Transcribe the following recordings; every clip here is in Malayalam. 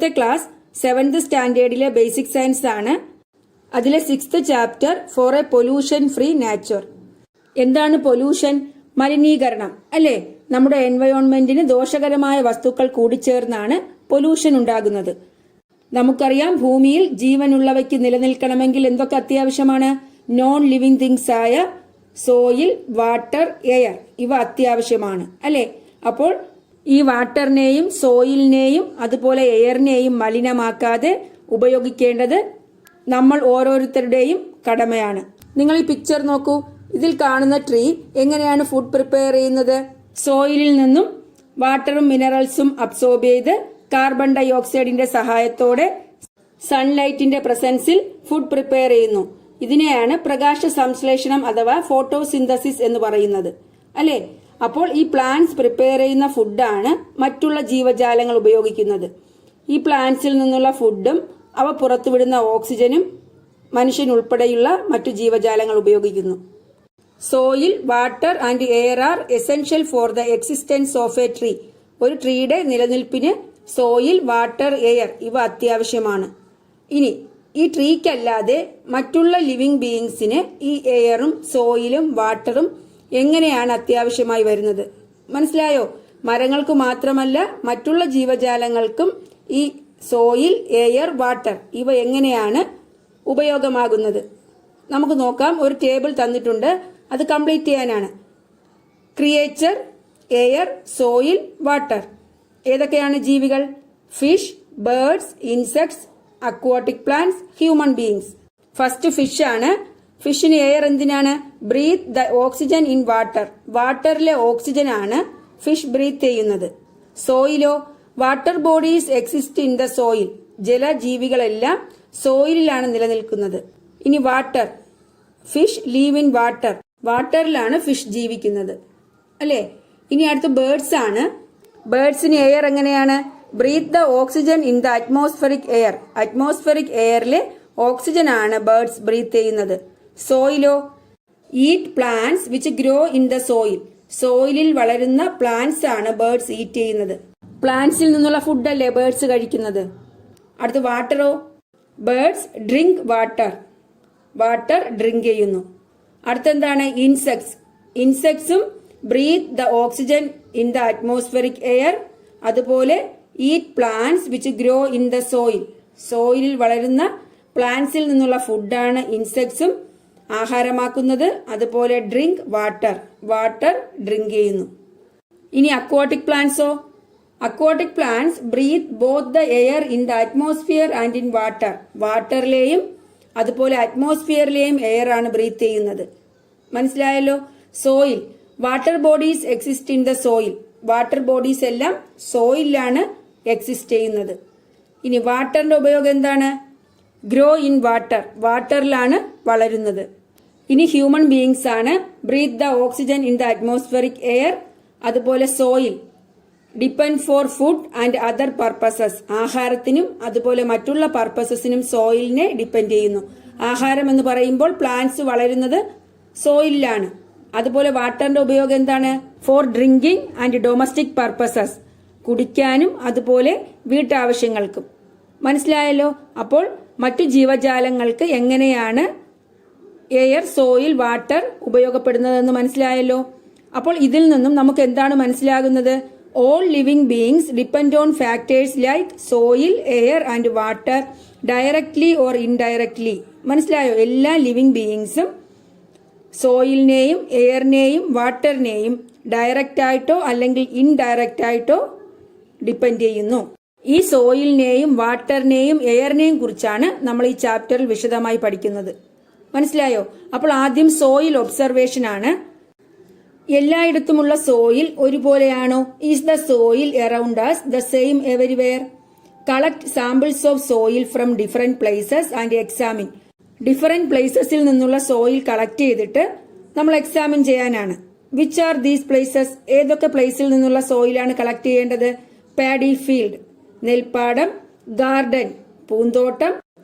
ഇന്നത്തെ ക്ലാസ് 7th സ്റ്റാൻഡേർഡിലെ ബേസിക് സയൻസ് ആണ്. അതിലെ 6th chapter for a pollution free nature. എന്താണ് പൊല്യൂഷൻ? മലിനീകരണം അല്ലേ? നമ്മുടെ എൻവയോൺമെന്റിന് ദോഷകരമായ വസ്തുക്കൾ കൂടിച്ചേർന്നാണ് പൊല്യൂഷൻ ഉണ്ടാകുന്നത്. നമുക്കറിയാം, ഭൂമിയിൽ ജീവനുള്ളവയ്ക്ക് നിലനിൽക്കണമെങ്കിൽ എന്തൊക്കെ അത്യാവശ്യമാണ്? നോൺ ലിവിംഗ് തിങ്സ് ആയ സോയിൽ, വാട്ടർ, എയർ ഇവ അത്യാവശ്യമാണ് അല്ലേ? അപ്പോൾ ഈ വാട്ടറിനെയും സോയിലിനെയും അതുപോലെ എയറിനെയും മലിനമാക്കാതെ ഉപയോഗിക്കേണ്ടത് നമ്മൾ ഓരോരുത്തരുടെയും കടമയാണ്. നിങ്ങൾ ഈ പിക്ചർ നോക്കൂ. ഇതിൽ കാണുന്ന ട്രീ എങ്ങനെയാണ് ഫുഡ് പ്രിപ്പയർ ചെയ്യുന്നത്? സോയിലിൽ നിന്നും വാട്ടറും മിനറൽസും അബ്സോർബ് ചെയ്ത് കാർബൺ ഡൈ ഓക്സൈഡിന്റെ സഹായത്തോടെ സൺലൈറ്റിന്റെ പ്രസൻസിൽ ഫുഡ് പ്രിപ്പയർ ചെയ്യുന്നു. ഇതിനെയാണ് പ്രകാശ സംശ്ലേഷണം അഥവാ ഫോട്ടോസിന്തസിസ് എന്ന് പറയുന്നത് അല്ലേ? അപ്പോൾ ഈ പ്ലാന്റ്സ് പ്രിപ്പയർ ചെയ്യുന്ന ഫുഡാണ് മറ്റുള്ള ജീവജാലങ്ങൾ ഉപയോഗിക്കുന്നത്. ഈ പ്ലാന്റ്സിൽ നിന്നുള്ള ഫുഡും അവ പുറത്തുവിടുന്ന ഓക്സിജനും മനുഷ്യൻ ഉൾപ്പെടെയുള്ള മറ്റു ജീവജാലങ്ങൾ ഉപയോഗിക്കുന്നു. Soil, water and air are essential for the existence of A tree. ഒരു ട്രീയുടെ നിലനിൽപ്പിന് സോയിൽ, വാട്ടർ, എയർ ഇവ അത്യാവശ്യമാണ്. ഇനി ഈ ട്രീക്കല്ലാതെ മറ്റുള്ള ലിവിംഗ് ബീയിങ്സിന് ഈ എയറും സോയിലും വാട്ടറും എങ്ങനെയാണ് അത്യാവശ്യമായി വരുന്നത്? മനസ്സിലായോ? മരങ്ങൾക്ക് മാത്രമല്ല മറ്റുള്ള ജീവജാലങ്ങൾക്കും ഈ സോയിൽ, എയർ, വാട്ടർ ഇവ എങ്ങനെയാണ് ഉപയോഗമാകുന്നത്? നമുക്ക് നോക്കാം. ഒരു ടേബിൾ തന്നിട്ടുണ്ട്, അത് കംപ്ലീറ്റ് ചെയ്യാനാണ്. Creature, air, soil, water. ഏതൊക്കെയാണ് ജീവികൾ? Fish, birds, insects, aquatic plants, human beings. First fish ആണ്. ഫിഷിന് എയർ എന്തിനാണ്? Breathe the oxygen in water. വാട്ടറിലെ ഓക്സിജൻ ആണ് ഫിഷ് ബ്രീത്ത് ചെയ്യുന്നത്. സോയിലോ? Water bodies exist in the soil. ജലജീവികളെല്ലാം സോയിലിലാണ് നിലനിൽക്കുന്നത്. ഇനി water. Fish live in water. വാട്ടറിലാണ് ഫിഷ് ജീവിക്കുന്നത് അല്ലേ? ഇനി അടുത്ത് ബേർഡ്സ് ആണ്. ബേർഡ്സിന് എയർ എങ്ങനെയാണ്? Breathe the oxygen in the atmospheric air. Atmospheric എയറിലെ oxygen ആണ് ബേർഡ്സ് ബ്രീത്ത് ചെയ്യുന്നത്. സോയിലോ? Eat plants which grow in the soil. സോയിലിൽ വളരുന്ന പ്ലാന്റ്സ് ആണ് ബേർഡ്സ് ഈറ്റ് ചെയ്യുന്നത്. പ്ലാന്റ്സിൽ നിന്നുള്ള ഫുഡല്ലേ ബേർഡ്സ് കഴിക്കുന്നത്. അടുത്ത് വാട്ടറോ? Birds drink water. Water drink ചെയ്യുന്നു. അടുത്തെന്താണ്? ഇൻസെക്ട്സ്. ഇൻസെക്ട്സും breathe the oxygen in the atmospheric air. അതുപോലെ eat plants which grow in the soil. സോയിലിൽ വളരുന്ന പ്ലാന്റ്സിൽ നിന്നുള്ള ഫുഡാണ് ഇൻസെക്ട്സും ആഹാരമാക്കുന്നത്. അതുപോലെ ഡ്രിങ്ക് വാട്ടർ. വാട്ടർ ഡ്രിങ്ക് ചെയ്യുന്നു. ഇനി അക്വാട്ടിക് പ്ലാന്റ്സോ? Aquatic plants breathe both the air in the atmosphere and in water. വാട്ടറിലെയും അതുപോലെ അറ്റ്മോസ്ഫിയറിലെയും എയർ ആണ് ബ്രീത്ത് ചെയ്യുന്നത്. മനസ്സിലായല്ലോ? Soil. Water bodies exist in the soil. Water bodies എല്ലാം സോയിലാണ് എക്സിസ്റ്റ് ചെയ്യുന്നത്. ഇനി വാട്ടറിന്റെ ഉപയോഗം എന്താണ്? Grow in water. വാട്ടറിലാണ് വളരുന്നത്. ഇനി ഹ്യൂമൻ ബീയിങ്സ് ആണ്. Breathe the oxygen in the atmospheric air. അതുപോലെ soil. Depend for food and other purposes. ആഹാരത്തിനും അതുപോലെ മറ്റുള്ള പർപ്പസസിനും സോയിലിനെ ഡിപ്പെൻഡ് ചെയ്യുന്നു. ആഹാരം എന്ന് പറയുമ്പോൾ പ്ലാന്റ്സ് വളരുന്നത് സോയിലാണ്. അതുപോലെ വാട്ടറിന്റെ ഉപയോഗം എന്താണ്? Four drinking and domestic purposes. കുടിക്കാനും അതുപോലെ വീട്ടാവശ്യങ്ങൾക്കും. മനസ്സിലായല്ലോ? അപ്പോൾ മറ്റു ജീവജാലങ്ങൾക്ക് എങ്ങനെയാണ് എയർ, സോയിൽ, വാട്ടർ ഉപയോഗപ്പെടുന്നതെന്ന് മനസ്സിലായല്ലോ? അപ്പോൾ ഇതിൽ നിന്നും നമുക്ക് എന്താണ് മനസ്സിലാകുന്നത്? All living beings depend on factors like soil, air and water directly or indirectly. മനസ്സിലായോ? എല്ലാ ലിവിംഗ് ബീയിങ്സും സോയിലിനെയും എയറിനെയും വാട്ടറിനെയും ഡയറക്റ്റ് ആയിട്ടോ അല്ലെങ്കിൽ ഇൻഡയറക്റ്റ് ആയിട്ടോ ഡിപ്പെൻഡ് ചെയ്യുന്നു. ഈ സോയിലിനെയും വാട്ടറിനെയും എയറിനെയും കുറിച്ചാണ് നമ്മൾ ഈ ചാപ്റ്ററിൽ വിശദമായി പഠിക്കുന്നത്. മനസ്സിലായോ? അപ്പോൾ ആദ്യം സോയിൽ ഒബ്സർവേഷൻ ആണ്. എല്ലായിടത്തുമുള്ള സോയിൽ ഒരുപോലെയാണോ? Is the soil around us the same everywhere? Collect samples of soil from different places and examine. Different പ്ലേസസിൽ നിന്നുള്ള സോയിൽ കളക്ട് ചെയ്തിട്ട് നമ്മൾ എക്സാമിൻ ചെയ്യാനാണ്. Which are these places? ഏതൊക്കെ പ്ലേസിൽ നിന്നുള്ള സോയിലാണ് കളക്ട് ചെയ്യേണ്ടത്? പാഡി ഫീൽഡ്, നെൽപ്പാടം, ഗാർഡൻ, പൂന്തോട്ടം.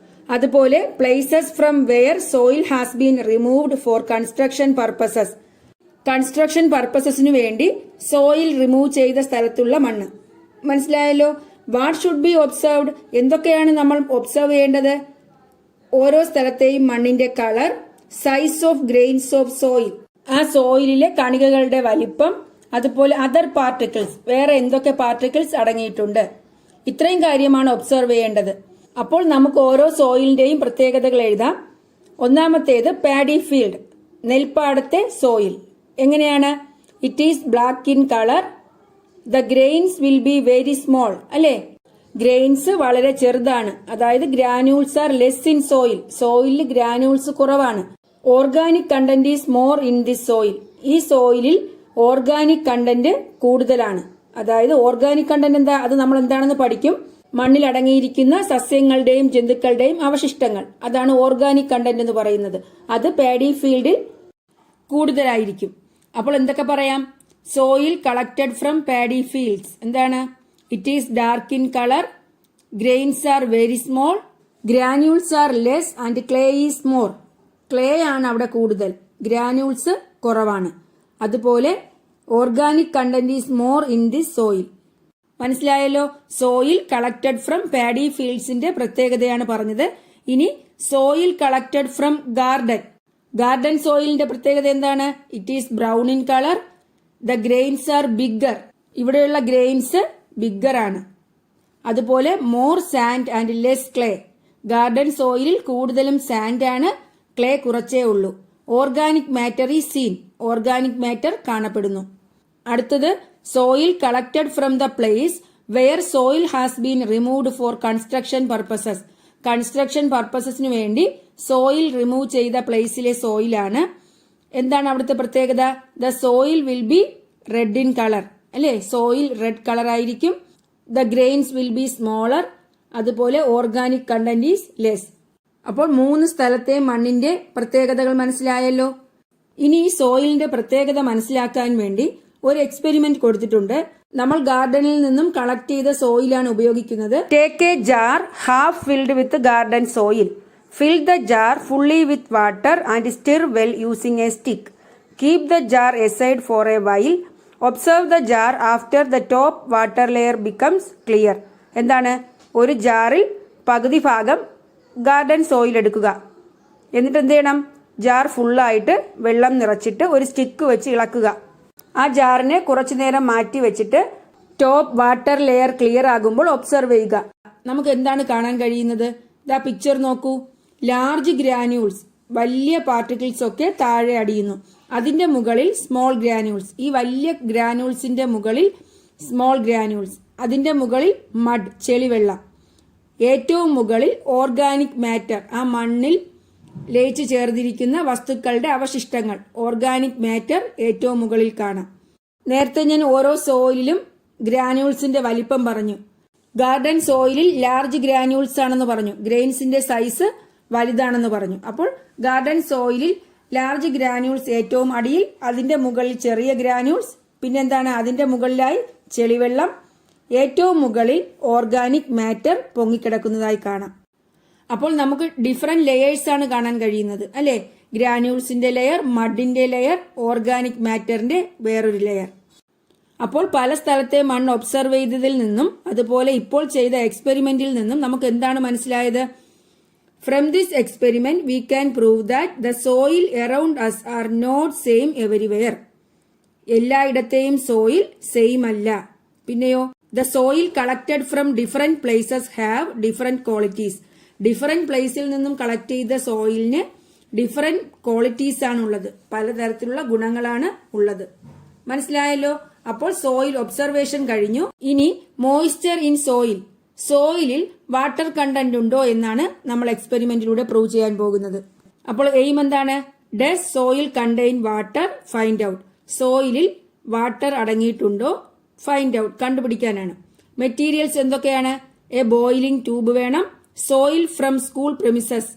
അതുപോലെ places from where soil has been removed for construction purposes. Construction പർപ്പസസിനു വേണ്ടി സോയിൽ റിമൂവ് ചെയ്ത സ്ഥലത്തുള്ള മണ്ണ്. മനസ്സിലായല്ലോ? What should be observed? എന്തൊക്കെയാണ് നമ്മൾ ഒബ്സർവ് ചെയ്യേണ്ടത്? ഓരോ സ്ഥലത്തെയും മണ്ണിന്റെ colour, size of grains of soil, ആ സോയിലിലെ കണികകളുടെ വലിപ്പം, അതുപോലെ അതർ പാർട്ടിക്കിൾസ്, വേറെ എന്തൊക്കെ പാർട്ടിക്കിൾസ് അടങ്ങിയിട്ടുണ്ട്, ഇത്രയും കാര്യമാണ് ഒബ്സർവ് ചെയ്യേണ്ടത്. അപ്പോൾ നമുക്ക് ഓരോ സോയിലിന്റെയും പ്രത്യേകതകൾ എഴുതാം. ഒന്നാമത്തേത് പാഡി ഫീൽഡ്, നെൽപ്പാടത്തെ സോയിൽ. എങ്ങനെയാണ്? It is black in colour, the grains will be very small. അല്ലെ, ഗ്രെയിൻസ് വളരെ ചെറുതാണ്, അതായത് granules are less in soil, സോയിലിൽ ഗ്രാന്യൂൾസ് കുറവാണ്. Organic content is more in this soil, ഈ സോയിലിൽ ഓർഗാനിക് കണ്ടന്റ് കൂടുതലാണ്. അതായത് ഓർഗാനിക് കണ്ടന്റ് എന്താ, അത് നമ്മൾ എന്താണെന്ന് പഠിക്കും. മണ്ണിൽ അടങ്ങിയിരിക്കുന്ന സസ്യങ്ങളുടെയും ജന്തുക്കളുടെയും അവശിഷ്ടങ്ങൾ, അതാണ് ഓർഗാനിക് കണ്ടന്റ് എന്ന് പറയുന്നത്. അത് പാഡി ഫീൽഡിൽ കൂടുതലായിരിക്കും. അപ്പോൾ എന്തൊക്കെ പറയാം? Soil collected from paddy fields എന്താണ്? It is dark in colour, grains are very small, granules are less and clay is more. Clay ആണ് അവിടെ കൂടുതൽ, ഗ്രാന്യൂൾസ് കുറവാണ്. അതുപോലെ organic content is more in this soil. മനസ്സിലായല്ലോ? സോയിൽ കളക്ടഡ് ഫ്രം പാഡി ഫീൽഡ്സിന്റെ പ്രത്യേകതയാണ് പറഞ്ഞത്. ഇനി soil collected from garden, garden സോയിലിന്റെ പ്രത്യേകത എന്താണ്? It is brown in colour, the grains are bigger, ഇവിടെയുള്ള ഗ്രെയിൻസ് ബിഗ്ഗർ ആണ്. അതുപോലെ more sand and less clay, garden സോയിലിൽ കൂടുതലും സാൻഡ് ആണ്, ക്ലേ കുറച്ചേ ഉള്ളൂ. Organic matter is seen, organic matter കാണപ്പെടുന്നു. അടുത്തത് soil collected from the place where soil has been removed for construction purposes, construction പർപ്പസസിന് വേണ്ടി സോയിൽ റിമൂവ് ചെയ്ത പ്ലേസിലെ സോയിലാണ്. എന്താണ് അവിടുത്തെ പ്രത്യേകത? The soil will be red in colour, അല്ലെ, സോയിൽ റെഡ് കളർ ആയിരിക്കും. The grains will be smaller, അതുപോലെ ഓർഗാനിക് കണ്ടന്റ് ഈസ് ലെസ്. അപ്പോൾ 3 സ്ഥലത്തെ മണ്ണിന്റെ പ്രത്യേകതകൾ മനസ്സിലായല്ലോ. ഇനി ഈ സോയിലിന്റെ പ്രത്യേകത മനസ്സിലാക്കാൻ വേണ്ടി ഒരു എക്സ്പെരിമെന്റ് കൊടുത്തിട്ടുണ്ട്. നമ്മൾ ഗാർഡനിൽ നിന്നും കളക്ട് ചെയ്ത സോയിലാണ് ഉപയോഗിക്കുന്നത്. Take A jar half filled with garden soil, fill the jar fully with water and stir well using a stick. Keep the jar aside for a while. Observe the jar after the top water layer becomes clear. എന്താണ്? ഒരു ജാറിൽ പകുതി ഭാഗം ഗാർഡൻ സോയിൽ എടുക്കുക. എന്നിട്ട് എന്ത് ചെയ്യണം? ജാർ ഫുള്ളായിട്ട് വെള്ളം നിറച്ചിട്ട് ഒരു സ്റ്റിക്ക് വെച്ച് ഇളക്കുക. ആ ജാറിനെ കുറച്ചു നേരം മാറ്റി വെച്ചിട്ട് ടോപ്പ് വാട്ടർ ലെയർ ക്ലിയർ ആകുമ്പോൾ ഒബ്സർവ് ചെയ്യുക. നമുക്ക് എന്താണ് കാണാൻ കഴിയുന്നത്? ദാ പിക്ചർ നോക്കൂ. ലാർജ് ഗ്രാന്യൂൾസ്, വലിയ പാർട്ടിക്കിൾസ് ഒക്കെ താഴെ അടിയുന്നു. അതിന്റെ മുകളിൽ സ്മോൾ ഗ്രാന്യൂൾസ്, ഈ വലിയ ഗ്രാന്യൂൾസിന്റെ മുകളിൽ സ്മോൾ ഗ്രാന്യൂൾസ്, അതിന്റെ മുകളിൽ മഡ്, ചെളിവെള്ളം. ഏറ്റവും മുകളിൽ ഓർഗാനിക് മാറ്റർ, ആ മണ്ണിൽ ലയിച്ചു ചേർന്നിരിക്കുന്ന വസ്തുക്കളുടെ അവശിഷ്ടങ്ങൾ, ഓർഗാനിക് മാറ്റർ ഏറ്റവും മുകളിൽ കാണാം. നേരത്തെ ഞാൻ ഓരോ സോയിലിലും ഗ്രാന്യൂൾസിന്റെ വലിപ്പം പറഞ്ഞു. ഗാർഡൻ സോയിലിൽ ലാർജ് ഗ്രാന്യൂൾസ് ആണെന്ന് പറഞ്ഞു, ഗ്രെയിൻസിന്റെ സൈസ് വലുതാണെന്ന് പറഞ്ഞു. അപ്പോൾ ഗാർഡൻ സോയിലിൽ ലാർജ് ഗ്രാന്യൂൾസ് ഏറ്റവും അടിയിൽ, അതിന്റെ മുകളിൽ ചെറിയ ഗ്രാന്യൂൾസ്, പിന്നെന്താണ് അതിന്റെ മുകളിലായി ചെളിവെള്ളം, ഏറ്റവും മുകളിൽ ഓർഗാനിക് മാറ്റർ പൊങ്ങിക്കിടക്കുന്നതായി കാണാം. അപ്പോൾ നമുക്ക് ഡിഫറെന്റ് ലെയേഴ്സ് ആണ് കാണാൻ കഴിയുന്നത്, അല്ലെ? ഗ്രാന്യൂൾസിന്റെ ലെയർ, മഡിന്റെ ലെയർ, ഓർഗാനിക് മാറ്ററിന്റെ വേറൊരു ലെയർ. അപ്പോൾ പല സ്ഥലത്തെ മണ്ണ് ഒബ്സർവ് ചെയ്തതിൽ നിന്നും അതുപോലെ ഇപ്പോൾ ചെയ്ത എക്സ്പെരിമെന്റിൽ നിന്നും നമുക്ക് എന്താണ് മനസ്സിലായത്? From this experiment, we can prove that the soil around us are not same everywhere. എല്ലായിടത്തെയും സോയിൽ സെയിം അല്ല. പിന്നെയോ, the soil collected from different places have different qualities. Different പ്ലേസിൽ നിന്നും കളക്ട് ചെയ്ത സോയിലിന് ഡിഫറെന്റ് ക്വാളിറ്റീസ് ആണുള്ളത്, പലതരത്തിലുള്ള ഗുണങ്ങളാണ് ഉള്ളത്. മനസ്സിലായല്ലോ? അപ്പോൾ സോയിൽ ഒബ്സർവേഷൻ കഴിഞ്ഞു. ഇനി മോയ്സ്ചർ ഇൻ സോയിൽ, സോയിലിൽ വാട്ടർ കണ്ടന്റ് ഉണ്ടോ എന്നാണ് നമ്മൾ എക്സ്പെരിമെന്റിലൂടെ പ്രൂവ് ചെയ്യാൻ പോകുന്നത്. അപ്പോൾ എയിം എന്താണ്? Does soil contain water? Find out. സോയിലിൽ വാട്ടർ അടങ്ങിയിട്ടുണ്ടോ? ഫൈൻഡ് ഔട്ട്, കണ്ടുപിടിക്കാനാണ്. മെറ്റീരിയൽസ് എന്തൊക്കെയാണ്? എ ബോയിലിംഗ് ട്യൂബ് വേണം, soil from school premises,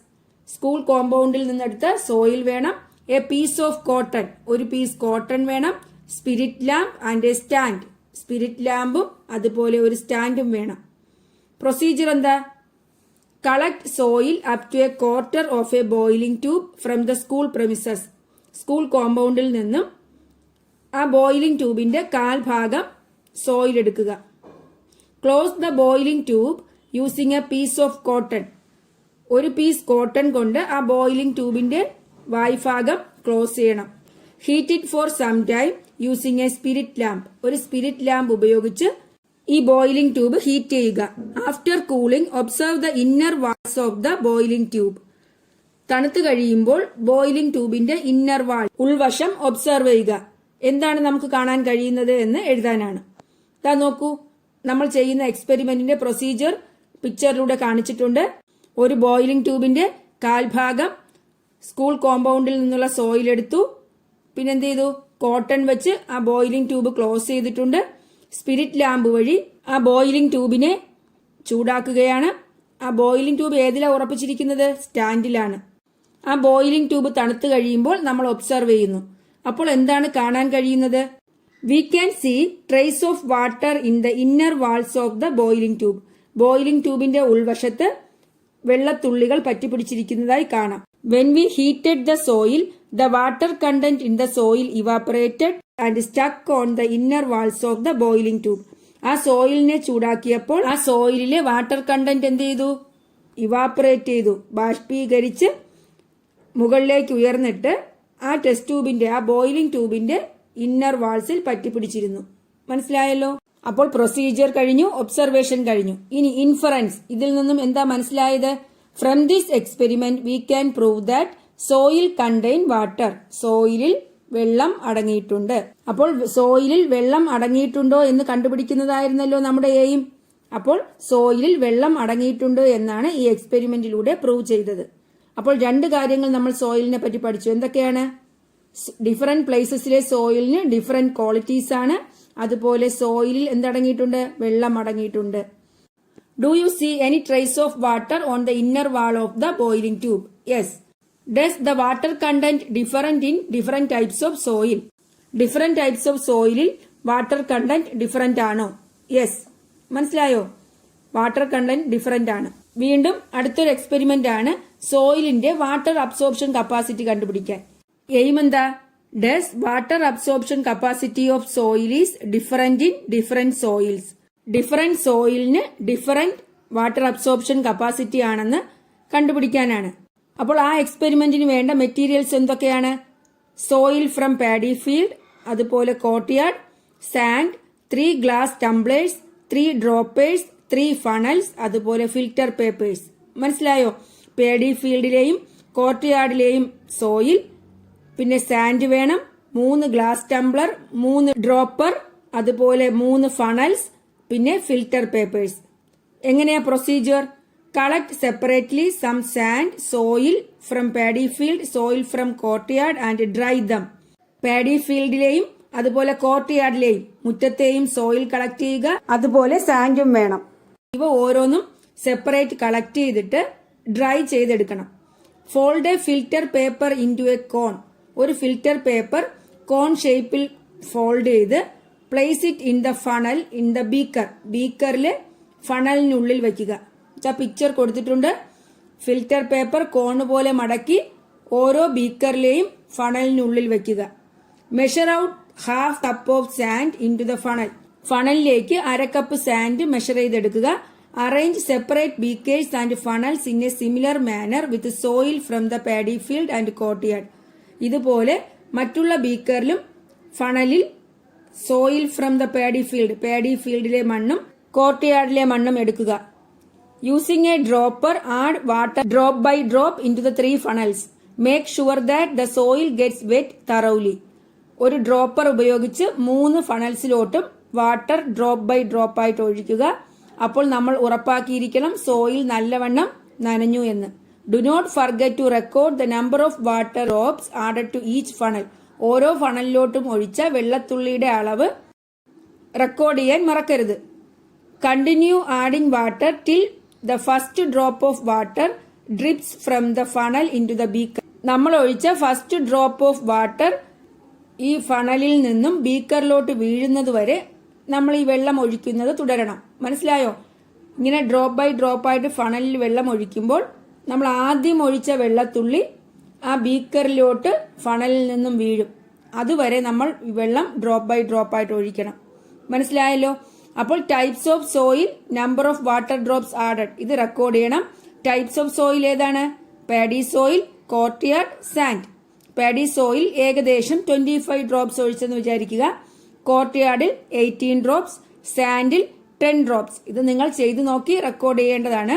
school കോമ്പൗണ്ടിൽ നിന്നെടുത്ത സോയിൽ വേണം, എ പീസ് ഓഫ് കോട്ടൺ, ഒരു പീസ് കോട്ടൺ വേണം, spirit lamp and a stand, spirit ലാമ്പും അതുപോലെ ഒരു സ്റ്റാൻഡും വേണം. പ്രൊസീജിയർ എന്താ? Collect soil up to a quarter of a boiling tube from the school premises, school കോമ്പൗണ്ടിൽ നിന്നും ആ ബോയിലിംഗ് ട്യൂബിന്റെ കാൽഭാഗം സോയിൽ എടുക്കുക. Close the boiling tube using a piece of cotton. ഒരു പീസ് കോട്ടൺ കൊണ്ട് ആ ബോയിലിംഗ് ട്യൂബിന്റെ വായ്ഭാഗം ക്ലോസ് ചെയ്യണം. Heat it for some time using a spirit lamp. ഒരു സ്പിരിറ്റ് ലാമ്പ് ഉപയോഗിച്ച് ഈ ബോയിലിംഗ് ട്യൂബ് ഹീറ്റ് ചെയ്യുക. After cooling observe the inner walls of the boiling tube. തണുത്തു കഴിയുമ്പോൾ ബോയിലിംഗ് ട്യൂബിന്റെ ഇന്നർ വാൾ, ഉൾവശം ഒബ്സർവ് ചെയ്യുക. എന്താണ് നമുക്ക് കാണാൻ കഴിയുന്നത് എന്ന് എഴുതാനാണ്. ദാ നോക്കൂ, നമ്മൾ ചെയ്യുന്ന എക്സ്പെരിമെന്റിന്റെ പ്രൊസീജിയർ പിക്ചറിലൂടെ കാണിച്ചിട്ടുണ്ട്. ഒരു ബോയിലിംഗ് ട്യൂബിന്റെ കാൽഭാഗം സ്കൂൾ കോമ്പൗണ്ടിൽ നിന്നുള്ള സോയിൽ എടുത്തു. പിന്നെന്ത് ചെയ്തു? കോട്ടൺ വെച്ച് ആ ബോയിലിംഗ് ട്യൂബ് ക്ലോസ് ചെയ്തിട്ടുണ്ട്. സ്പിരിറ്റ് ലാമ്പ് വഴി ആ ബോയിലിംഗ് ട്യൂബിനെ ചൂടാക്കുകയാണ്. ആ ബോയിലിംഗ് ട്യൂബ് ഏതിലാണ് ഉറപ്പിച്ചിരിക്കുന്നത്? സ്റ്റാൻഡിലാണ്. ആ ബോയിലിംഗ് ട്യൂബ് തണുത്തു കഴിയുമ്പോൾ നമ്മൾ ഒബ്സർവ് ചെയ്യുന്നു. അപ്പോൾ എന്താണ് കാണാൻ കഴിയുന്നത്? We can see trace of water in the inner walls of the boiling tube. Boiling ട്യൂബിന്റെ ഉൾവശത്ത് വെള്ളത്തുള്ളികൾ പറ്റിപ്പിടിച്ചിരിക്കുന്നതായി കാണാം. When we heated the soil, the water content in the soil evaporated and stuck on the inner walls of the boiling tube. ആ സോയിലിനെ ചൂടാക്കിയപ്പോൾ ആ സോയിലിലെ വാട്ടർ കണ്ടന്റ് എന്ത് ചെയ്തു? ഇവാപറേറ്റ് ചെയ്തു, ബാഷ്പീകരിച്ച് മുകളിലേക്ക് ഉയർന്നിട്ട് ആ ടെസ്റ്റ് ട്യൂബിന്റെ, ആ ബോയിലിംഗ് ട്യൂബിന്റെ ഇന്നർ വാൾസിൽ പറ്റിപ്പിടിച്ചിരുന്നു. മനസ്സിലായല്ലോ? അപ്പോൾ പ്രൊസീജിയർ കഴിഞ്ഞു, ഒബ്സർവേഷൻ കഴിഞ്ഞു. ഇനി ഇൻഫറൻസ്. ഇതിൽ നിന്നും എന്താ മനസ്സിലായത്? From this experiment we can prove that soil contain water. സോയിലിൽ വെള്ളം അടങ്ങിയിട്ടുണ്ട്. അപ്പോൾ സോയിലിൽ വെള്ളം അടങ്ങിയിട്ടുണ്ടോ എന്ന് കണ്ടുപിടിക്കുന്നതായിരുന്നല്ലോ നമ്മുടെ എയിം. അപ്പോൾ സോയിലിൽ വെള്ളം അടങ്ങിയിട്ടുണ്ട് എന്നാണ് ഈ എക്സ്പെരിമെന്റിലൂടെ പ്രൂവ് ചെയ്തത്. അപ്പോൾ രണ്ട് കാര്യങ്ങൾ നമ്മൾ സോയിലിനെ പറ്റി പഠിച്ചു. എന്തൊക്കെയാണ്? ഡിഫറെന്റ് പ്ലേസസിലെ സോയിലിന് ഡിഫറെന്റ് ക്വാളിറ്റീസ് ആണ്. അതുപോലെ സോയിലിൽ എന്തടങ്ങിയിട്ടുണ്ട്? വെള്ളം അടങ്ങിയിട്ടുണ്ട്. Do you see any trace of water on the inner wall of the boiling tube? Yes. Does the water content different in different types of soil? Different types of സോയിലിൽ വാട്ടർ കണ്ടന്റ് ഡിഫറെന്റ് ആണോ? യെസ്. മനസ്സിലായോ? വാട്ടർ കണ്ടന്റ് ഡിഫറെന്റ് ആണ്. വീണ്ടും അടുത്തൊരു എക്സ്പെരിമെന്റ് ആണ് സോയിലിന്റെ വാട്ടർ അബ്സോർപ്ഷൻ കപ്പാസിറ്റി കണ്ടുപിടിക്കാൻ. എയിം എന്താ? Does water absorption capacity of soil is different in different soils. Different സോയിലിന് ഡിഫറെന്റ് വാട്ടർ അബ്സോർപ്ഷൻ കപ്പാസിറ്റി ആണെന്ന് കണ്ടുപിടിക്കാനാണ്. അപ്പോൾ ആ എക്സ്പെരിമെന്റിന് വേണ്ട മെറ്റീരിയൽസ് എന്തൊക്കെയാണ്? സോയിൽ ഫ്രം പാഡി ഫീൽഡ്, അതുപോലെ courtyard, sand, 3 glass tumblers, 3 droppers, 3 funnels, അതുപോലെ ഫിൽറ്റർ പേപ്പേഴ്സ്. മനസ്സിലായോ? പാഡി ഫീൽഡിലെയും കോർട്ട്യാർഡിലെയും സോയിൽ, പിന്നെ സാൻഡ് വേണം, 3 ഗ്ലാസ് ടംബ്ലർ, 3 ഡ്രോപ്പർ, അതുപോലെ 3 ഫണൽസ്, പിന്നെ ഫിൽറ്റർ പേപ്പേഴ്സ്. എങ്ങനെയാ procedure? Collect separately some sand, soil from paddy field, soil from courtyard and dry them. Paddy ഫീൽഡിലെയും അതുപോലെ കോർട്ട്യാർഡിലെയും മുറ്റത്തെയും സോയിൽ കളക്ട് ചെയ്യുക, അതുപോലെ സാൻഡും വേണം. ഇവ ഓരോന്നും സെപ്പറേറ്റ് കളക്ട് ചെയ്തിട്ട് ഡ്രൈ ചെയ്തെടുക്കണം. Fold a filter paper into a cone. ഒരു ഫിൽറ്റർ പേപ്പർ കോൺ ഷേപ്പിൽ ഫോൾഡ് ചെയ്ത് place it in the funnel in the beaker. ബീക്കറിലെ ഫണലിനുള്ളിൽ വയ്ക്കുക. പിക്ചർ കൊടുത്തിട്ടുണ്ട്. ഫിൽറ്റർ പേപ്പർ കോണ് പോലെ മടക്കി ഓരോ ബീക്കറിലെയും ഫണലിനുള്ളിൽ വയ്ക്കുക. Measure out half cup of sand into the funnel. ഫണലിലേക്ക് 1/2 കപ്പ് സാൻഡ് മെഷർ ചെയ്തെടുക്കുക. Arrange separate beakers and funnels in a similar manner with soil from the paddy field and courtyard. ഇതുപോലെ മറ്റുള്ള ബീക്കറിലും ഫണലിൽ സോയിൽ ഫ്രം ദ പാഡി ഫീൽഡിലെ മണ്ണും കോർട്ട്യാർഡിലെ മണ്ണും എടുക്കുക. Using a dropper add water drop by drop into the 3 funnels. Make sure that the soil gets wet തറൗലി. ഒരു ഡ്രോപ്പർ ഉപയോഗിച്ച് 3 ഫണൽസിലോട്ടും വാട്ടർ ഡ്രോപ്പ് ബൈ ഡ്രോപ്പ് ആയിട്ട് ഒഴിക്കുക. അപ്പോൾ നമ്മൾ ഉറപ്പാക്കിയിരിക്കണം സോയിൽ നല്ലവണ്ണം നനഞ്ഞു എന്ന്. Do not forget to record the number of water drops added to each funnel. ഓരോ ഫണലിലോട്ടും ഒഴിച്ച വെള്ളത്തുള്ളിയുടെ അളവ് റെക്കോർഡ് ചെയ്യാൻ മറക്കരുത്. Continue adding water till the first drop of water drips from the funnel into the beaker. നമ്മൾ ഒഴിച്ച ഫസ്റ്റ് ഡ്രോപ്പ് ഓഫ് വാട്ടർ ഈ ഫണലിൽ നിന്നും ബീക്കറിലോട്ട് വീഴുന്നത് വരെ നമ്മൾ ഈ വെള്ളം ഒഴിക്കുന്നത് തുടരണം. മനസ്സിലായോ? ഇങ്ങനെ ഡ്രോപ്പ് ബൈ ഡ്രോപ്പ് ആയിട്ട് ഫണലിൽ വെള്ളം ഒഴിക്കുമ്പോൾ നമ്മൾ ആദ്യം ഒഴിച്ച വെള്ളത്തുള്ളി ആ ബീക്കറിലോട്ട് ഫണലിൽ നിന്നും വീഴും. അതുവരെ നമ്മൾ വെള്ളം ഡ്രോപ്പ് ബൈ ഡ്രോപ്പ് ആയിട്ട് ഒഴിക്കണം. മനസ്സിലായല്ലോ? അപ്പോൾ types of soil, number of water drops added, ഇത് റെക്കോർഡ് ചെയ്യണം. ടൈപ്സ് ഓഫ് സോയിൽ ഏതാണ്? Paddy soil, courtyard, sand. Paddy soil ഏകദേശം 25 ഡ്രോപ്സ് ഒഴിച്ചെന്ന് വിചാരിക്കുക. കോർട്ട്യാർഡിൽ 18 ഡ്രോപ്സ്, സാൻഡിൽ 10 ഡ്രോപ്സ്. ഇത് നിങ്ങൾ ചെയ്തു നോക്കി റെക്കോർഡ് ചെയ്യേണ്ടതാണ്.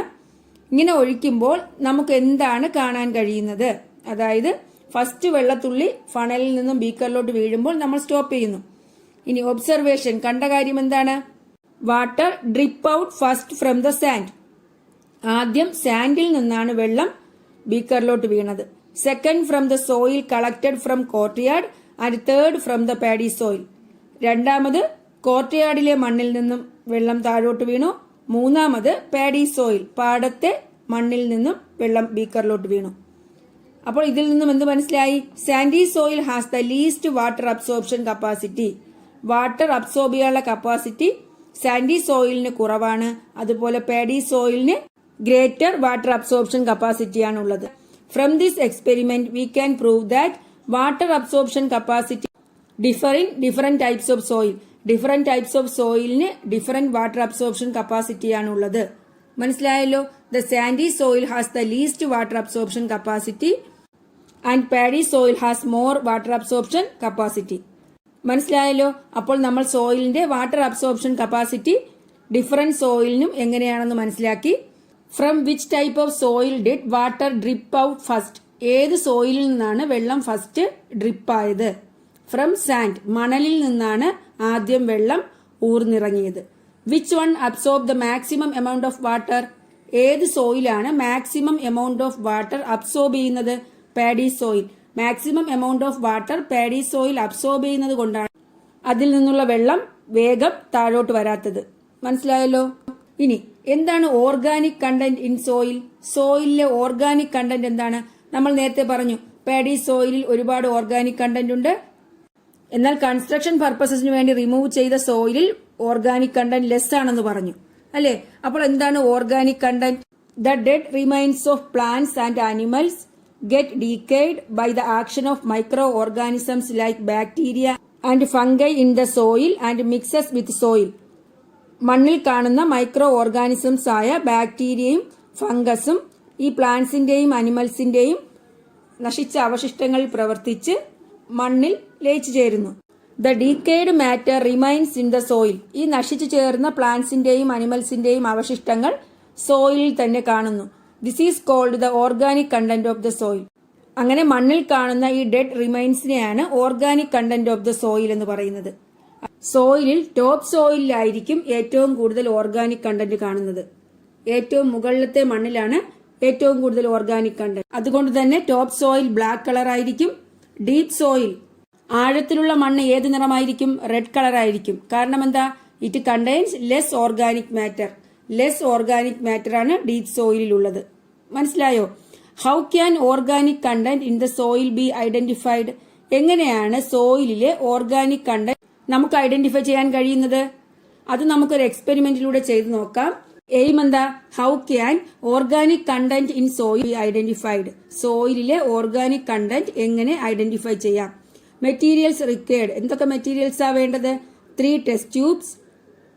ഇങ്ങനെ ഒഴിക്കുമ്പോൾ നമുക്ക് എന്താണ് കാണാൻ കഴിയുന്നത്? അതായത് ഫസ്റ്റ് വെള്ളത്തുള്ളി ഫണലിൽ നിന്നും ബീക്കറിലോട്ട് വീഴുമ്പോൾ നമ്മൾ സ്റ്റോപ്പ് ചെയ്യുന്നു. ഇനി ഒബ്സർവേഷൻ, കണ്ട കാര്യം എന്താണ്? Water drip out first from the sand. ആദ്യം സാൻഡിൽ നിന്നാണ് വെള്ളം ബീക്കറിലോട്ട് വീണത്. Second from the soil collected from courtyard and third from the paddy soil. രണ്ടാമത് കോർട്ട്യാർഡിലെ മണ്ണിൽ നിന്നും വെള്ളം താഴോട്ട് വീണു. മൂന്നാമത് പാഡി സോയിൽ, പാടത്തെ മണ്ണിൽ നിന്നും വെള്ളം ബീക്കറിലോട്ട് വീണു. അപ്പോൾ ഇതിൽ നിന്നും എന്ത് മനസ്സിലായി? Sandy soil has the least water absorption capacity. Water absorb ചെയ്യാനുള്ള കപ്പാസിറ്റി സാൻഡി സോയിലിന് കുറവാണ്. അതുപോലെ പാഡി സോയിലിന് ഗ്രേറ്റർ വാട്ടർ അബ്സോർപ്ഷൻ കപ്പാസിറ്റിയാണ് ഉള്ളത്. From this experiment we can prove that water absorption capacity differ in different types of soil. Different types of സോയിലിന് ഡിഫറെന്റ് വാട്ടർ അബ്സോർപ്ഷൻ കപ്പാസിറ്റിയാണ് ഉള്ളത്. മനസ്സിലായല്ലോ? The sandy soil has the least water absorption capacity and paddy soil has more water absorption capacity. മനസ്സിലായല്ലോ? അപ്പോൾ നമ്മൾ സോയിലിന്റെ വാട്ടർ അബ്സോർപ്ഷൻ കപ്പാസിറ്റി ഡിഫറെന്റ് സോയിലിനും എങ്ങനെയാണെന്ന് മനസ്സിലാക്കി. From which type of soil did water drip out first? ഏത് സോയിലിൽ നിന്നാണ് വെള്ളം ഫസ്റ്റ് ഡ്രിപ്പ് ആയത്? ഫ്രം സാൻഡ്, മണലിൽ നിന്നാണ് ആദ്യം വെള്ളം ഊർന്നിറങ്ങിയത്. Which one absorb the maximum amount of water? ഏത് സോയിലാണ് maximum amount of water absorb ചെയ്യുന്നത്? Paddy soil. Maximum amount of water paddy soil absorb ചെയ്യുന്നത് കൊണ്ടാണ് അതിൽ നിന്നുള്ള വെള്ളം വേഗം താഴോട്ട് വരാത്തത്. മനസ്സിലായല്ലോ? ഇനി എന്താണ് ഓർഗാനിക് കണ്ടന്റ് ഇൻ സോയിൽ? സോയിലിലെ ഓർഗാനിക് കണ്ടന്റ് എന്താണ്? നമ്മൾ നേരത്തെ പറഞ്ഞു പാഡി സോയിലിൽ ഒരുപാട് ഓർഗാനിക് കണ്ടന്റ് ഉണ്ട്. എന്നാൽ കൺസ്ട്രക്ഷൻ പർപ്പസസിന് വേണ്ടി റിമൂവ് ചെയ്ത സോയിലിൽ ഓർഗാനിക് കണ്ടന്റ് ലെസ് ആണെന്ന് പറഞ്ഞു അല്ലേ? അപ്പോൾ എന്താണ് organic content? The dead remains of plants and animals get decayed by the action of micro organisms like bacteria and fungi in the soil and mixes with soil. മണ്ണിൽ കാണുന്ന മൈക്രോ ഓർഗാനിസംസ് ആയ ബാക്ടീരിയയും ഫംഗസും ഈ പ്ലാന്റ്സിന്റെയും അനിമൽസിന്റെയും നശിച്ച അവശിഷ്ടങ്ങളിൽ പ്രവർത്തിച്ച് മണ്ണിൽ ലയിച്ചു ചേരുന്നു. The decayed matter remains in the soil. ഈ നശിച്ചു ചേർന്ന പ്ലാന്റ്സിന്റെയും അനിമൽസിന്റെയും അവശിഷ്ടങ്ങൾ സോയിലിൽ തന്നെ കാണുന്നു. This is called the organic content of the soil. അങ്ങനെ മണ്ണിൽ കാണുന്ന ഈ ഡെഡ് റിമൈൻസിനെയാണ് organic content of the soil എന്ന് പറയുന്നത്. സോയിലിൽ ടോപ്പ് സോയിലായിരിക്കും ഏറ്റവും കൂടുതൽ ഓർഗാനിക് കണ്ടന്റ് കാണുന്നത്. ഏറ്റവും മുകളിലത്തെ മണ്ണിലാണ് ഏറ്റവും കൂടുതൽ ഓർഗാനിക് കണ്ടന്റ്. അതുകൊണ്ട് തന്നെ ടോപ്പ് സോയിൽ ബ്ലാക്ക് കളർ ആയിരിക്കും. ഡീപ് സോയിൽ, ആഴത്തിലുള്ള മണ്ണ് ഏത് നിറമായിരിക്കും? റെഡ് കളർ ആയിരിക്കും. കാരണം എന്താ? It contains less organic matter. Less organic matter ആണ് ഡീപ് സോയിലിൽ ഉള്ളത്. മനസ്സിലായോ? How can organic content in the soil be identified? എങ്ങനെയാണ് സോയിലിലെ ഓർഗാനിക് കണ്ടന്റ് നമുക്ക് ഐഡന്റിഫൈ ചെയ്യാൻ കഴിയുന്നത്? അത് നമുക്കൊരു എക്സ്പെരിമെന്റിലൂടെ ചെയ്തു നോക്കാം. എയിം എന്താ? How can organic content in soil be identified? സോയിലിലെ ഓർഗാനിക് കണ്ടന്റ് എങ്ങനെ ഐഡന്റിഫൈ ചെയ്യാം? Materials required. എന്തൊക്കെ മെറ്റീരിയൽസാ വേണ്ടത്? 3 test tubes,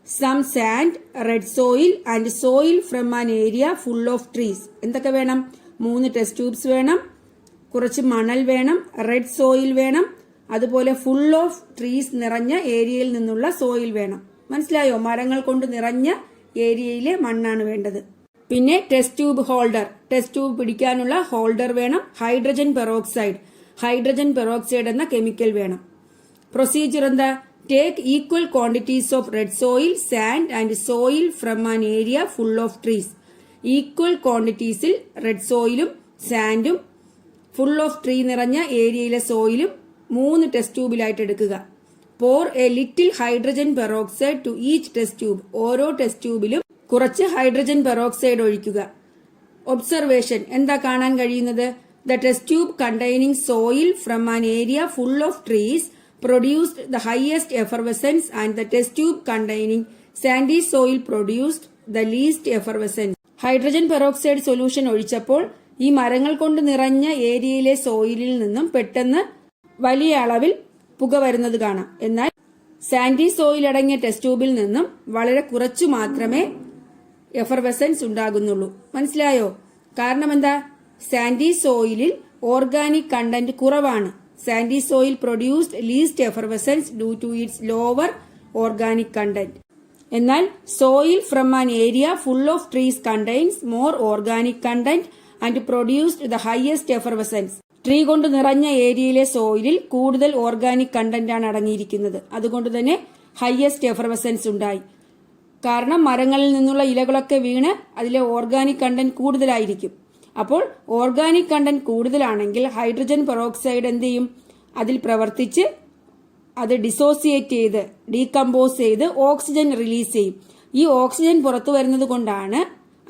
some sand, red soil and soil from an area full of trees. എന്തൊക്കെ വേണം? 3 ടെസ്റ്റ് ട്യൂബ്സ് വേണം, കുറച്ച് മണൽ വേണം, റെഡ് സോയിൽ വേണം, അതുപോലെ ഫുൾ ഓഫ് ട്രീസ് നിറഞ്ഞ ഏരിയയിൽ നിന്നുള്ള സോയിൽ വേണം. മനസ്സിലായോ? മരങ്ങൾ കൊണ്ട് നിറഞ്ഞ ഏരിയയിലെ മണ്ണാണ് വേണ്ടത്. പിന്നെ test tube holder, test tube പിടിക്കാനുള്ള ഹോൾഡർ വേണം. ഹൈഡ്രജൻ പെറോക്സൈഡ്, ഹൈഡ്രജൻ പെറോക്സൈഡ് എന്ന കെമിക്കൽ വേണം. പ്രൊസീജിയർ എന്താ? Take equal quantities of red soil, sand and soil from an area full of trees. Equal ക്വാണ്ടിറ്റീസിൽ റെഡ് സോയിലും സാൻഡും ഫുൾ ഓഫ് ട്രീ നിറഞ്ഞ ഏരിയയിലെ സോയിലും 3 ടെസ്റ്റ് ട്യൂബിലായിട്ട് എടുക്കുക. Pour a little hydrogen peroxide to each test tube. ഓരോ ടെസ്റ്റ് ട്യൂബിലും കുറച്ച് ഹൈഡ്രജൻ പെറോക്സൈഡ് ഒഴിക്കുക. ഒബ്സർവേഷൻ എന്താ കാണാൻ കഴിയുന്നത്? The test tube containing soil from an area full of trees produced the highest effervescence and the test tube containing sandy soil produced the least effervescence. Hydrogen peroxide solution ഒഴിച്ചപ്പോൾ ഈ മരങ്ങൾ കൊണ്ട് നിറഞ്ഞ ഏരിയയിലെ സോയിലിൽ നിന്നും പെട്ടെന്ന് വലിയ അളവിൽ പുക വരുന്നത് കാണാം. എന്നാൽ സാൻഡി സോയിൽ അടങ്ങിയ ടെസ്റ്റ് ട്യൂബിൽ നിന്നും വളരെ കുറച്ചു മാത്രമേ എഫർവെസൻസ് ഉണ്ടാകുന്നുള്ളൂ. മനസ്സിലായോ? കാരണം എന്താ? സാൻഡി സോയിലിൽ ഓർഗാനിക് കണ്ടന്റ് കുറവാണ്. Sandy soil produced least effervescence due to its lower organic content. എന്നാൽ soil from an area full of trees contains more organic content and produced the highest effervescence. Tree കൊണ്ട് നിറഞ്ഞ ഏരിയയിലെ സോയിലിൽ കൂടുതൽ ഓർഗാനിക് കണ്ടന്റ് ആണ് അടങ്ങിയിരിക്കുന്നത്. അതുകൊണ്ട് തന്നെ ഹയസ്റ്റ് എഫർവെസൻസ് ഉണ്ടായി. കാരണം മരങ്ങളിൽ നിന്നുള്ള ഇലകളൊക്കെ വീണ് അതിലെ ഓർഗാനിക് കണ്ടന്റ് കൂടുതലായിരിക്കും. അപ്പോൾ ഓർഗാനിക് കണ്ടന്റ് കൂടുതലാണെങ്കിൽ ഹൈഡ്രജൻ പെറോക്സൈഡ് എന്ത് ചെയ്യും? അതിൽ പ്രവർത്തിച്ച് അത് ഡിസോസിയേറ്റ് ചെയ്ത് ഡീകമ്പോസ് ചെയ്ത് ഓക്സിജൻ റിലീസ് ചെയ്യും. ഈ ഓക്സിജൻ പുറത്തു വരുന്നത് കൊണ്ടാണ്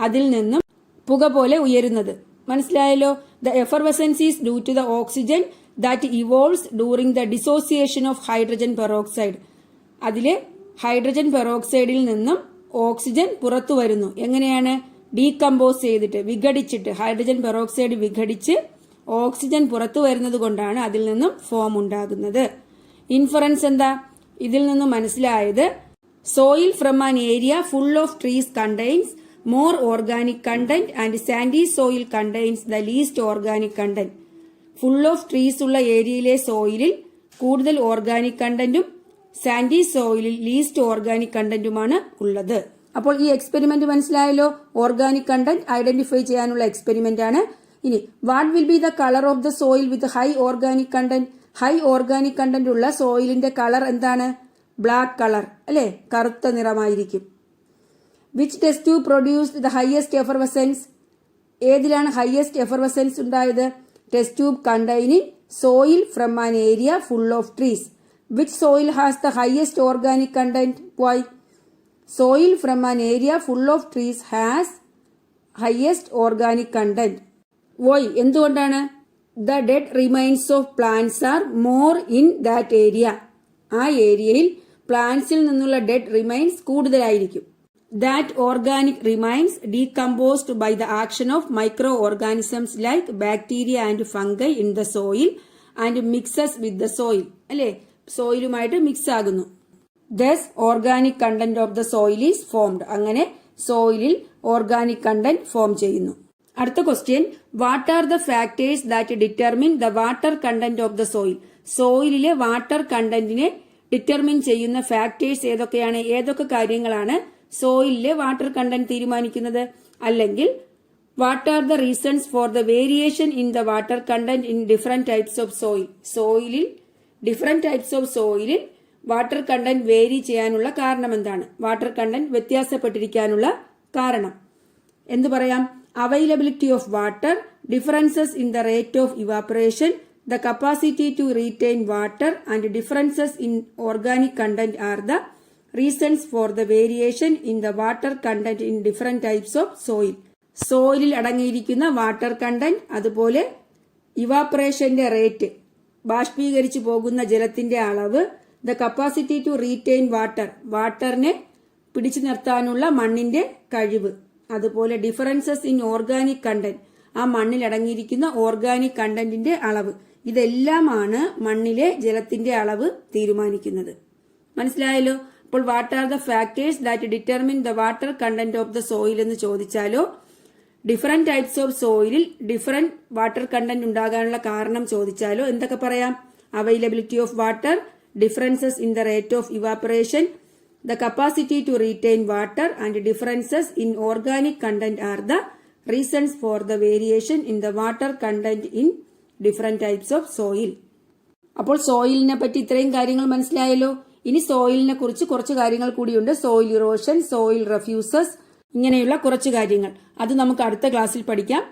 അതിൽ നിന്നും പുക പോലെ ഉയരുന്നത്. മനസ്സിലായല്ലോ? The effervescence is due to the oxygen that evolves during the dissociation of hydrogen peroxide. അതിലെ ഹൈഡ്രജൻ പെറോക്സൈഡിൽ നിന്നും ഓക്സിജൻ പുറത്തു വരുന്നു. എങ്ങനെയാണ്? ഡീകമ്പോസ് ചെയ്തിട്ട്, വിഘടിച്ചിട്ട്. ഹൈഡ്രജൻ പെറോക്സൈഡ് വിഘടിച്ച് ഓക്സിജൻ പുറത്തു വരുന്നത് കൊണ്ടാണ് അതിൽ നിന്നും ഫോം ഉണ്ടാകുന്നത്. ഇൻഫറൻസ് എന്താ? ഇതിൽ നിന്നും മനസ്സിലായത് soil from an area full of trees contains more organic content and Sandy soil contains the least organic content. Full of trees ഉള്ള ഏരിയയിലെ സോയിലിൽ കൂടുതൽ ഓർഗാനിക് കണ്ടന്റും സാൻഡി സോയിലിൽ ലീസ്റ്റ് ഓർഗാനിക് കണ്ടന്റുമാണ് ഉള്ളത്. അപ്പോൾ ഈ എക്സ്പെരിമെന്റ് മനസ്സിലായല്ലോ? ഓർഗാനിക് കണ്ടന്റ് ഐഡന്റിഫൈ ചെയ്യാനുള്ള എക്സ്പെരിമെന്റ് ആണ്. ഇനി what will be the colour of the soil with high organic content? High organic content ഉള്ള സോയിലിന്റെ കളർ എന്താണ്? ബ്ലാക്ക് കളർ അല്ലെ? കറുത്ത നിറമായിരിക്കും. Which test tube produced the highest effervescence? ഏതിലാണ് ഹയസ്റ്റ് എഫർവെസൻസ് ഉണ്ടായത്? Test tube containing soil from an area full of trees. Which soil has the highest organic content? Why? Soil from an area full of trees has highest organic content. Why? എന്തുകൊണ്ടാണ്? The dead remains of plants are more in that area. ആ ഏരിയയിൽ പ്ലാന്റ്സിൽ നിന്നുള്ള ഡെഡ് റിമൈൻസ് കൂടുതലായിരിക്കും. That organic remains decomposed by the action of microorganisms like bacteria and fungi in the soil and mixes with the soil. അല്ലേ? സോയിലുമായിട്ട് മിക്സ് ആകുന്നു. Thus organic content of the soil is formed. അങ്ങനെ സോയിലിൽ ഓർഗാനിക് കണ്ടന്റ് ഫോം ചെയ്യുന്നു. അടുത്ത question, what are the factors that determine the water content of the soil? സോയിലിലെ വാട്ടർ കണ്ടന്റിനെ ഡിറ്റർമിൻ ചെയ്യുന്ന ഫാക്ടേഴ്സ് ഏതൊക്കെയാണ്? ഏതൊക്കെ കാര്യങ്ങളാണ് സോയിലിലെ വാട്ടർ കണ്ടന്റ് തീരുമാനിക്കുന്നത്? അല്ലെങ്കിൽ what are the reasons for the variation in the water content in different types of soil? സോയിലിൽ ഡിഫറെന്റ് ടൈപ്സ് ഓഫ് സോയിലിൽ വാട്ടർ കണ്ടന്റ് വേരി ചെയ്യാനുള്ള കാരണം എന്താണ്? വാട്ടർ കണ്ടന്റ് വ്യത്യാസപ്പെട്ടിരിക്കാനുള്ള കാരണം എന്തു പറയാം? Availability of water, differences in the rate of evaporation, the capacity to retain water and differences in organic content are the reasons for the variation in the water content in different types of soil. സോയിലിൽ അടങ്ങിയിരിക്കുന്ന വാട്ടർ കണ്ടന്റ്, അതുപോലെ ഇവാപറേഷന്റെ റേറ്റ്, ബാഷ്പീകരിച്ചു പോകുന്ന ജലത്തിന്റെ അളവ്, the capacity to retain water, വാട്ടറിനെ പിടിച്ചു നിർത്താനുള്ള മണ്ണിന്റെ കഴിവ്, അതുപോലെ ഡിഫറൻസസ് ഇൻ ഓർഗാനിക് കണ്ടന്റ്, ആ മണ്ണിൽ അടങ്ങിയിരിക്കുന്ന ഓർഗാനിക് കണ്ടന്റിന്റെ അളവ്. ഇതെല്ലാമാണ് മണ്ണിലെ ജലത്തിന്റെ അളവ് തീരുമാനിക്കുന്നത്. മനസ്സിലായല്ലോ? അപ്പോൾ what are the factors that determine the water content of the soil എന്ന് ചോദിച്ചാലോ, ഡിഫറെന്റ് ടൈപ്സ് ഓഫ് സോയിലിൽ ഡിഫറെന്റ് വാട്ടർ കണ്ടന്റ് ഉണ്ടാകാനുള്ള കാരണം ചോദിച്ചാലോ എന്തൊക്കെ പറയാം? Availability of water, differences in the rate of evaporation, the capacity to retain water and differences in organic content are the reasons for the variation in the water content in different types of soil. അപ്പോൾ സോയിലിനെ പറ്റി ഇത്രയും കാര്യങ്ങൾ മനസ്സിലായല്ലോ. ഇനി സോയിലിനെ കുറിച്ച് കുറച്ച് കാര്യങ്ങൾ കൂടിയുണ്ട്. സോയിൽ ഇറോഷൻ, സോയിൽ റെഫ്യൂസസ്, ഇങ്ങനെയുള്ള കുറച്ച് കാര്യങ്ങൾ. അത് നമുക്ക് അടുത്ത ക്ലാസ്സിൽ പഠിക്കാം.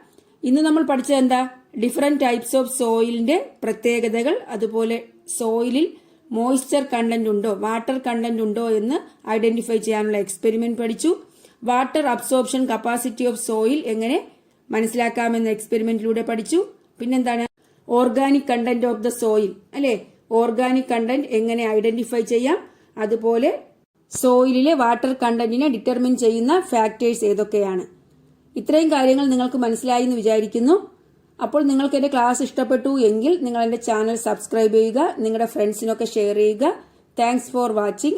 ഇന്ന് നമ്മൾ പഠിച്ചത് എന്താ? ഡിഫറെന്റ് ടൈപ്സ് ഓഫ് സോയിലിന്റെ പ്രത്യേകതകൾ, അതുപോലെ സോയിലിൽ മോയ്സ്ചർ കണ്ടന്റ് ഉണ്ടോ, വാട്ടർ കണ്ടന്റ് ഉണ്ടോ എന്ന് ഐഡന്റിഫൈ ചെയ്യാനുള്ള എക്സ്പെരിമെന്റ് പഠിച്ചു. Water absorption capacity of soil എങ്ങനെ മനസ്സിലാക്കാമെന്ന എക്സ്പെരിമെന്റിലൂടെ പഠിച്ചു. പിന്നെന്താണ്? Organic content of the soil, അല്ലെ? ഓർഗാനിക് കണ്ടന്റ് എങ്ങനെ ഐഡന്റിഫൈ ചെയ്യാം, അതുപോലെ സോയിലിലെ വാട്ടർ കണ്ടന്റിനെ ഡിറ്റർമിൻ ചെയ്യുന്ന ഫാക്ടേഴ്സ് ഏതൊക്കെയാണ്. ഇത്രയും കാര്യങ്ങൾ നിങ്ങൾക്ക് മനസ്സിലായി എന്ന് വിചാരിക്കുന്നു. അപ്പോൾ നിങ്ങൾക്ക് എന്റെ ക്ലാസ് ഇഷ്ടപ്പെട്ടു എങ്കിൽ നിങ്ങൾ എന്റെ ചാനൽ സബ്സ്ക്രൈബ് ചെയ്യുക, നിങ്ങളുടെ ഫ്രണ്ട്സിനൊക്കെ ഷെയർ ചെയ്യുക. Thanks for watching.